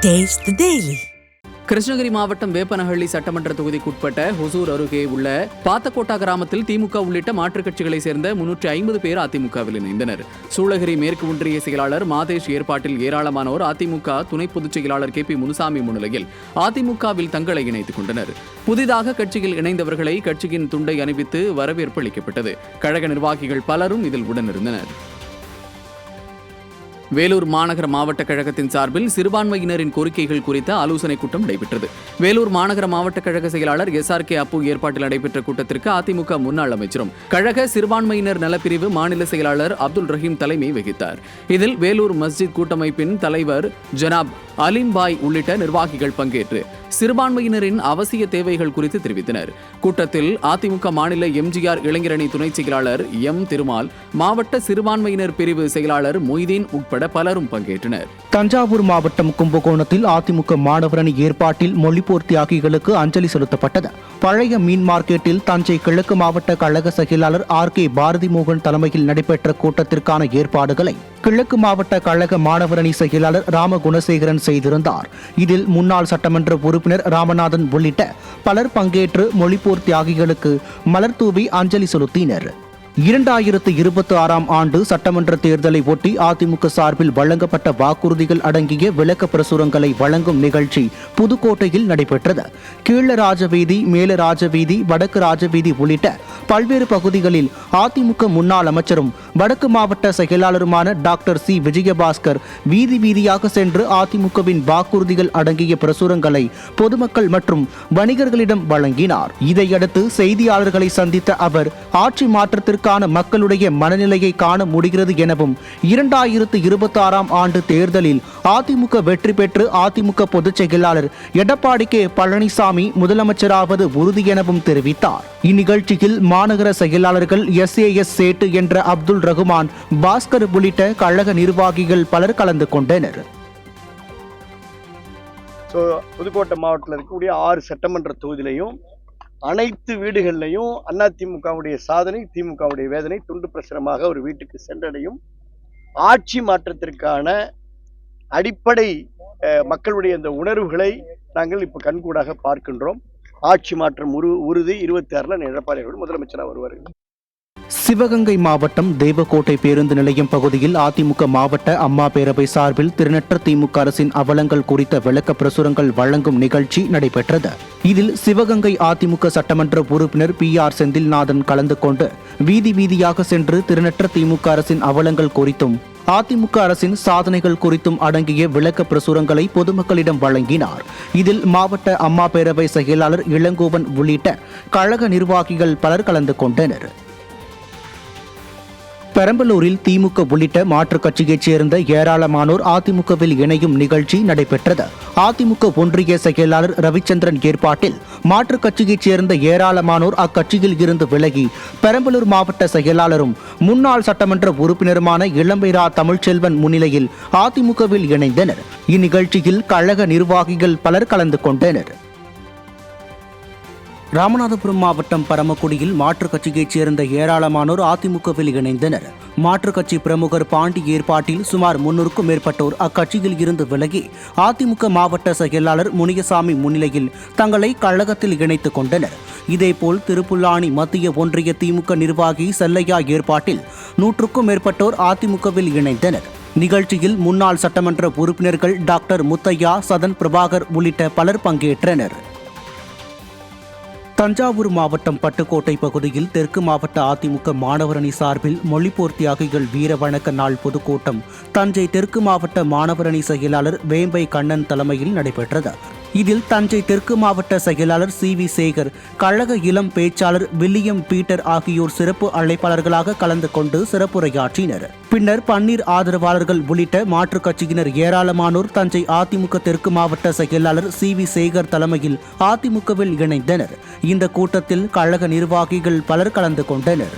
Taste the Daily. Krishnagiri மாவட்டம் வேப்பனஹள்ளி சட்டமன்ற தொகுதிக்குட்பட்ட ஹொசூர் அருகே உள்ள பாத்தக்கோட்டா கிராமத்தில் திமுக உள்ளிட்ட மாற்றுக் கட்சிகளைச் சேர்ந்த 350 பேர் அதிமுகவில் இணைந்தனர். சூளகிரி மேற்கு ஒன்றிய செயலாளர் மாதேஷ் ஏற்பாட்டில் ஏராளமானோர் அதிமுக துணை பொதுச் செயலாளர் KP முனுசாமி முன்னிலையில் அதிமுகவில் தங்களை இணைத்துக் கொண்டனர். புதிதாக கட்சியில் இணைந்தவர்களை கட்சியின் துண்டை அணிவித்து வரவேற்பு அளிக்கப்பட்டது. கழக நிர்வாகிகள் பலரும் இதில் உடனிருந்தனர். வேலூர் மாநகர மாவட்ட கழகத்தின் சார்பில் சிறுபான்மையினரின் கோரிக்கைகள் குறித்த ஆலோசனைக் கூட்டம் நடைபெற்றது. வேலூர் மாநகர மாவட்ட கழக செயலாளர் SRK அப்பு ஏற்பாட்டில் நடைபெற்ற கூட்டத்திற்கு அதிமுக முன்னாள் அமைச்சரும் கழக சிறுபான்மையினர் நலப்பிரிவு மாநில செயலாளர் அப்துல் ரஹீம் தலைமை வகித்தார். இதில் வேலூர் மஸ்ஜித் கூட்டமைப்பின் தலைவர் ஜனாப் அலிம்பாய் உள்ளிட்ட நிர்வாகிகள் பங்கேற்று சிறுபான்மையினரின் அவசிய தேவைகள் குறித்து தெரிவித்தனர். கூட்டத்தில் அதிமுக மாநில MGR இளைஞரணி துணை செயலாளர் திருமால், மாவட்ட சிறுபான்மையினர் பிரிவு செயலாளர் மொய்தீன் உட்பட பலரும் பங்கேற்றனர். தஞ்சாவூர் மாவட்டம் கும்பகோணத்தில் அதிமுக மாணவரணி ஏற்பாட்டில் மொழிப்போர் தியாகிகளுக்கு அஞ்சலி செலுத்தப்பட்டது. பழைய மீன் மார்க்கெட்டில் தஞ்சை கிழக்கு மாவட்ட கழக செயலாளர் RK பாரதி மோகன் தலைமையில் நடைபெற்ற கூட்டத்திற்கான ஏற்பாடுகளை கிழக்கு மாவட்ட கழக மாணவரணி செயலாளர் ராம குணசேகரன் செய்திருந்தார். இதில் முன்னாள் சட்டமன்ற உறுப்பினர் ராமநாதன் உள்ளிட்ட பலர் பங்கேற்று மொழிப்போர் தியாகிகளுக்கு மலர் தூவி அஞ்சலி செலுத்தினர். 2026 ஆண்டு சட்டமன்ற தேர்தலை ஒட்டி அதிமுக சார்பில் வழங்கப்பட்ட வாக்குறுதிகள் அடங்கிய விளக்க பிரசுரங்களை வழங்கும் நிகழ்ச்சி புதுக்கோட்டையில் நடைபெற்றது. கீழ ராஜவீதி, மேல ராஜவீதி, வடக்கு ராஜவீதி உள்ளிட்ட பல்வேறு பகுதிகளில் அதிமுக முன்னாள் அமைச்சரும் வடக்கு மாவட்ட செயலாளருமான டாக்டர் C விஜயபாஸ்கர் வீதி வீதியாக சென்று அதிமுகவின் வாக்குறுதிகள் அடங்கிய பிரசுரங்களை பொதுமக்கள் மற்றும் வணிகர்களிடம் வழங்கினார். இதையடுத்து செய்தியாளர்களை சந்தித்த அவர் ஆட்சி மாற்றத்திற்கு மக்களுடைய மனநிலையை காண முடிகிறது எனவும் 2026 ஆண்டு தேர்தலில் அதிமுக வெற்றி பெற்று அதிமுக பொதுச் செயலாளர் எடப்பாடி K பழனிசாமி முதலமைச்சராவது உறுதி எனவும் தெரிவித்தார். இந்நிகழ்ச்சியில் மாநகர செயலாளர்கள் SAS சேட்டு என்ற அப்துல் ரகுமான், பாஸ்கர் உள்ளிட்ட கழக நிர்வாகிகள் பலர் கலந்து கொண்டனர். புதுக்கோட்டை மாவட்டத்தில் இருக்கக்கூடிய 6 சட்டமன்ற தொகுதியிலையும் அனைத்து வீடுகளிலையும் அதிமுகவுடைய சாதனை, திமுகவுடைய வேதனை துண்டு பிரசுரமாக ஒரு வீட்டுக்கு சென்றடையும். ஆட்சி மாற்றத்திற்கான அடிப்படை மக்களுடைய இந்த உணர்வுகளை நாங்கள் இப்போ கண்கூடாக பார்க்கின்றோம். ஆட்சி மாற்றம் உறுதி 26 எடப்பாடி முதலமைச்சராக வருவார். சிவகங்கை மாவட்டம் தேவக்கோட்டை பேருந்து நிலையம் பகுதியில் அதிமுக மாவட்ட அம்மா பேரவை சார்பில் திருநற்ற திமுக அரசின் அவலங்கள் குறித்த விளக்க பிரசுரங்கள் வழங்கும் நிகழ்ச்சி நடைபெற்றது. இதில் சிவகங்கை அதிமுக சட்டமன்ற உறுப்பினர் PR செந்தில்நாதன் கலந்து கொண்டு வீதி வீதியாக சென்று திருநற்ற திமுக அரசின் அவலங்கள் குறித்தும் அதிமுக அரசின் சாதனைகள் குறித்தும் அடங்கிய விளக்க பிரசுரங்களை பொதுமக்களிடம் வழங்கினார். இதில் மாவட்ட அம்மா பேரவை செயலாளர் இளங்கோவன் உள்ளிட்ட கழக நிர்வாகிகள் பலர் கலந்து கொண்டனர். பெரம்பலூரில் திமுக உள்ளிட்ட மாற்றுக் கட்சியைச் சேர்ந்த ஏராளமானோர் அதிமுகவில் இணையும் நிகழ்ச்சி நடைபெற்றது. அதிமுக ஒன்றிய செயலாளர் ரவிச்சந்திரன் ஏற்பாட்டில் மாற்றுக் கட்சியைச் சேர்ந்த ஏராளமானோர் அக்கட்சியில் இருந்து விலகி பெரம்பலூர் மாவட்ட செயலாளரும் முன்னாள் சட்டமன்ற உறுப்பினருமான இளம்பைரா தமிழ்ச்செல்வன் முன்னிலையில் அதிமுகவில் இணைந்தனர். இந்நிகழ்ச்சியில் கழக நிர்வாகிகள் பலர் கலந்து கொண்டனர். ராமநாதபுரம் மாவட்டம் பரமக்குடியில் மாற்றுக் கட்சியைச் சேர்ந்த ஏராளமானோர் அதிமுகவில் இணைந்தனர். மாற்றுக் கட்சி பிரமுகர் பாண்டி ஏற்பாட்டில் சுமார் 300க்கும் மேற்பட்டோர் அக்கட்சியில் இருந்து விலகி அதிமுக மாவட்ட செயலாளர் முனியசாமி முன்னிலையில் தங்களை கழகத்தில் இணைத்துக் கொண்டனர். இதேபோல் திருப்புல்லானி மத்திய ஒன்றிய திமுக நிர்வாகி செல்லையா ஏற்பாட்டில் 100க்கும் மேற்பட்டோர் அதிமுகவில் இணைந்தனர். நிகழ்ச்சியில் முன்னாள் சட்டமன்ற உறுப்பினர்கள் டாக்டர் முத்தையா, சதன் பிரபாகர் உள்ளிட்ட பலர் பங்கேற்றனர். தஞ்சாவூர் மாவட்டம் பட்டுக்கோட்டை பகுதியில் தெற்கு மாவட்ட அதிமுக மாணவரணி சார்பில் மொழிப்போர் தியாகிகள் வீர வணக்க நாள் பொதுக்கூட்டம் தஞ்சை தெற்கு மாவட்ட மாணவரணி செயலாளர் வேம்பை கண்ணன் தலைமையில் நடைபெற்றது. இதில் தஞ்சை தெற்கு மாவட்ட செயலாளர் CV சேகர், கழக இளம் பேச்சாளர் வில்லியம் பீட்டர் ஆகியோர் சிறப்பு அழைப்பாளர்களாக கலந்து கொண்டு சிறப்புரையாற்றினர். பின்னர் பன்னீர் ஆதரவாளர்கள் உள்ளிட்ட மாற்றுக் கட்சியினர் ஏராளமானோர் தஞ்சை அதிமுக தெற்கு மாவட்ட செயலாளர் CV சேகர் தலைமையில் அதிமுகவில் இணைந்தனர். இந்த கூட்டத்தில் கழக நிர்வாகிகள் பலர் கலந்து கொண்டனர்.